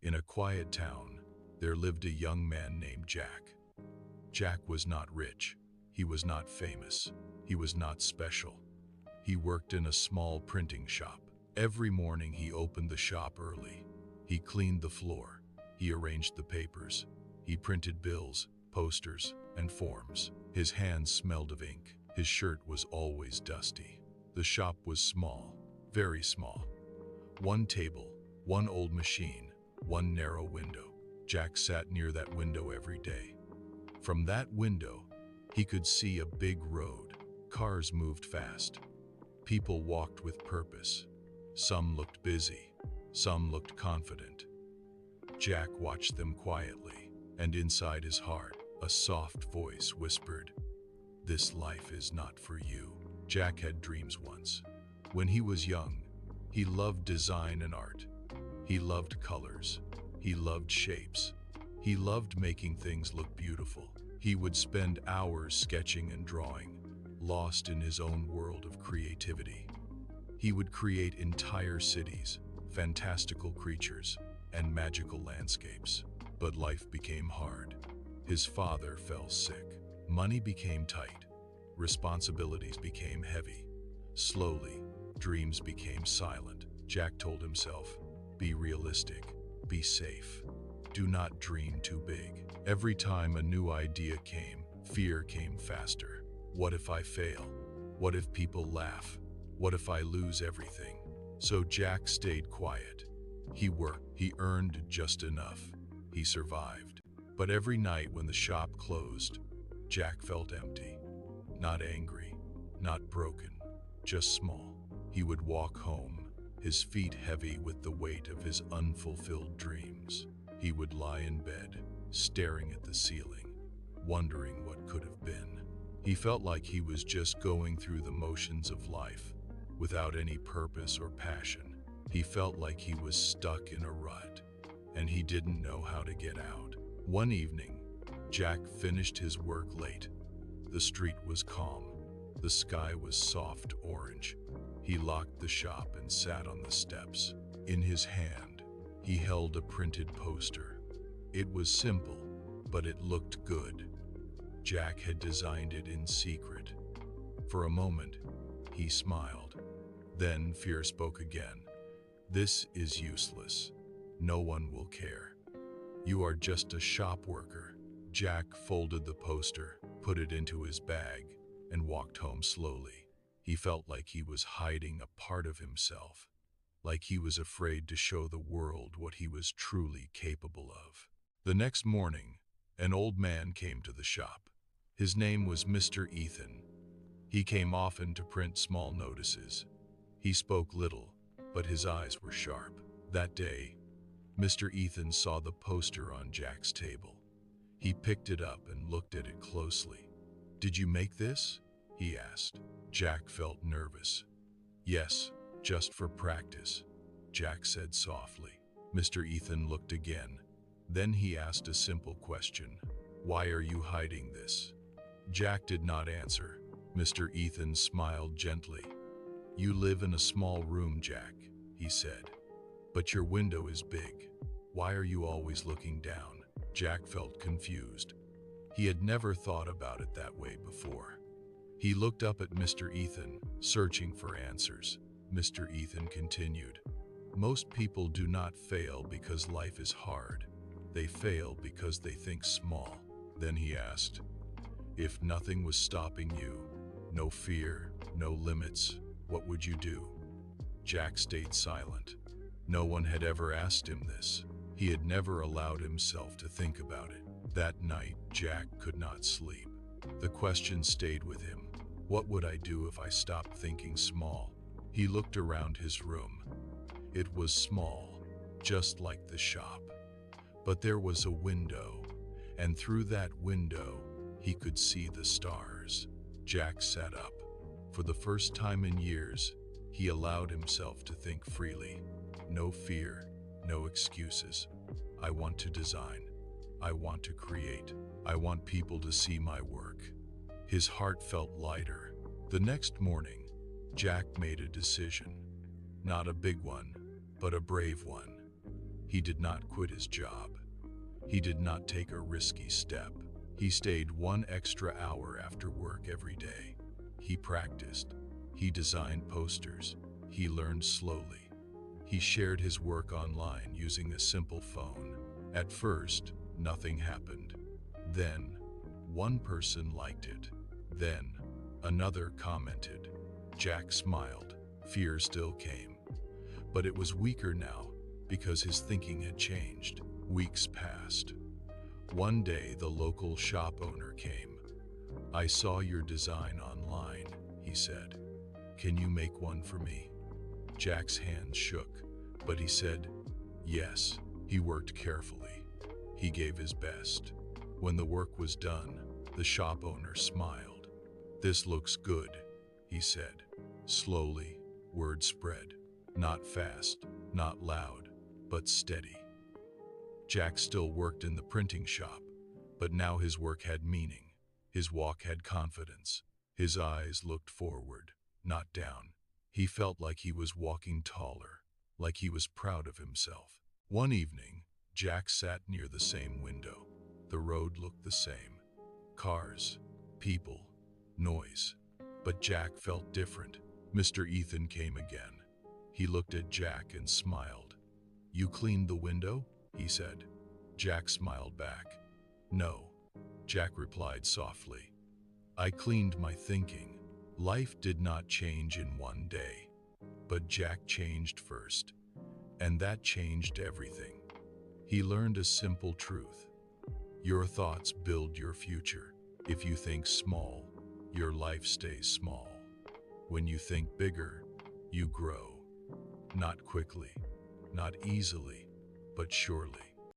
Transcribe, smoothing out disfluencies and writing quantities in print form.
In a quiet town, there lived a young man named Jack. Jack was not rich. He was not famous. He was not special. He worked in a small printing shop. Every morning he opened the shop early. He cleaned the floor. He arranged the papers. He printed bills, posters, and forms. His hands smelled of ink. His shirt was always dusty. The shop was small, very small. One table, one old machine, one narrow window. Jack sat near that window every day. From that window, he could see a big road. Cars moved fast. People walked with purpose. Some looked busy. Some looked confident. Jack watched them quietly, and inside his heart, a soft voice whispered, "This life is not for you." Jack had dreams once. When he was young, he loved design and art. He loved colors. He loved shapes. He loved making things look beautiful. He would spend hours sketching and drawing, lost in his own world of creativity. He would create entire cities, fantastical creatures, and magical landscapes. But life became hard. His father fell sick. Money became tight. Responsibilities became heavy. Slowly, dreams became silent. Jack told himself, "Be realistic, be safe. Do not dream too big." Every time a new idea came, fear came faster. What if I fail? What if people laugh? What if I lose everything? So Jack stayed quiet. He worked. He earned just enough. He survived. But every night when the shop closed, Jack felt empty. Not angry, not broken, just small. He would walk home, his feet heavy with the weight of his unfulfilled dreams. He would lie in bed, staring at the ceiling, wondering what could have been. He felt like he was just going through the motions of life, without any purpose or passion. He felt like he was stuck in a rut, and he didn't know how to get out. One evening, Jack finished his work late. The street was calm. The sky was soft orange. He locked the shop and sat on the steps. In his hand, he held a printed poster. It was simple, but it looked good. Jack had designed it in secret. For a moment, he smiled. Then fear spoke again. "This is useless. No one will care. You are just a shop worker." Jack folded the poster, put it into his bag, and walked home slowly. He felt like he was hiding a part of himself, like he was afraid to show the world what he was truly capable of. The next morning, an old man came to the shop. His name was Mr. Ethan. He came often to print small notices. He spoke little, but his eyes were sharp. That day, Mr. Ethan saw the poster on Jack's table. He picked it up and looked at it closely. "Did you make this?" he asked. Jack felt nervous. "Yes, just for practice," Jack said softly. Mr. Ethan looked again. Then he asked a simple question. "Why are you hiding this?" Jack did not answer. Mr. Ethan smiled gently. "You live in a small room, Jack," he said. "But your window is big. Why are you always looking down?" Jack felt confused. He had never thought about it that way before. He looked up at Mr. Ethan, searching for answers. Mr. Ethan continued, "Most people do not fail because life is hard. They fail because they think small." Then he asked, "If nothing was stopping you, no fear, no limits, what would you do?" Jack stayed silent. No one had ever asked him this. He had never allowed himself to think about it. That night, Jack could not sleep. The question stayed with him. What would I do if I stopped thinking small? He looked around his room. It was small, just like the shop. But there was a window, and through that window, he could see the stars. Jack sat up. For the first time in years, he allowed himself to think freely. No fear, no excuses. I want to design. I want to create. I want people to see my work. His heart felt lighter. The next morning, Jack made a decision. Not a big one, but a brave one. He did not quit his job. He did not take a risky step. He stayed 1 extra hour after work every day. He practiced. He designed posters. He learned slowly. He shared his work online using a simple phone. At first, nothing happened. Then, one person liked it. Then, another commented. Jack smiled. Fear still came. But it was weaker now because his thinking had changed. Weeks passed. One day, the local shop owner came. "I saw your design online," he said. "Can you make one for me?" Jack's hands shook, but he said, "Yes." He worked carefully. He gave his best. When the work was done, the shop owner smiled. "This looks good," he said. Slowly, word spread. Not fast, not loud, but steady. Jack still worked in the printing shop, but now his work had meaning. His walk had confidence. His eyes looked forward, not down. He felt like he was walking taller, like he was proud of himself. One evening, Jack sat near the same window. The road looked the same. Cars, people, noise. But Jack felt different. Mr. Ethan came again. He looked at Jack and smiled. "You cleaned the window?" he said. Jack smiled back. "No," Jack replied softly. "I cleaned my thinking." Life did not change in one day, but Jack changed first, and that changed everything. He learned a simple truth. Your thoughts build your future. If you think small, your life stays small. When you think bigger, you grow. Not quickly, not easily, but surely.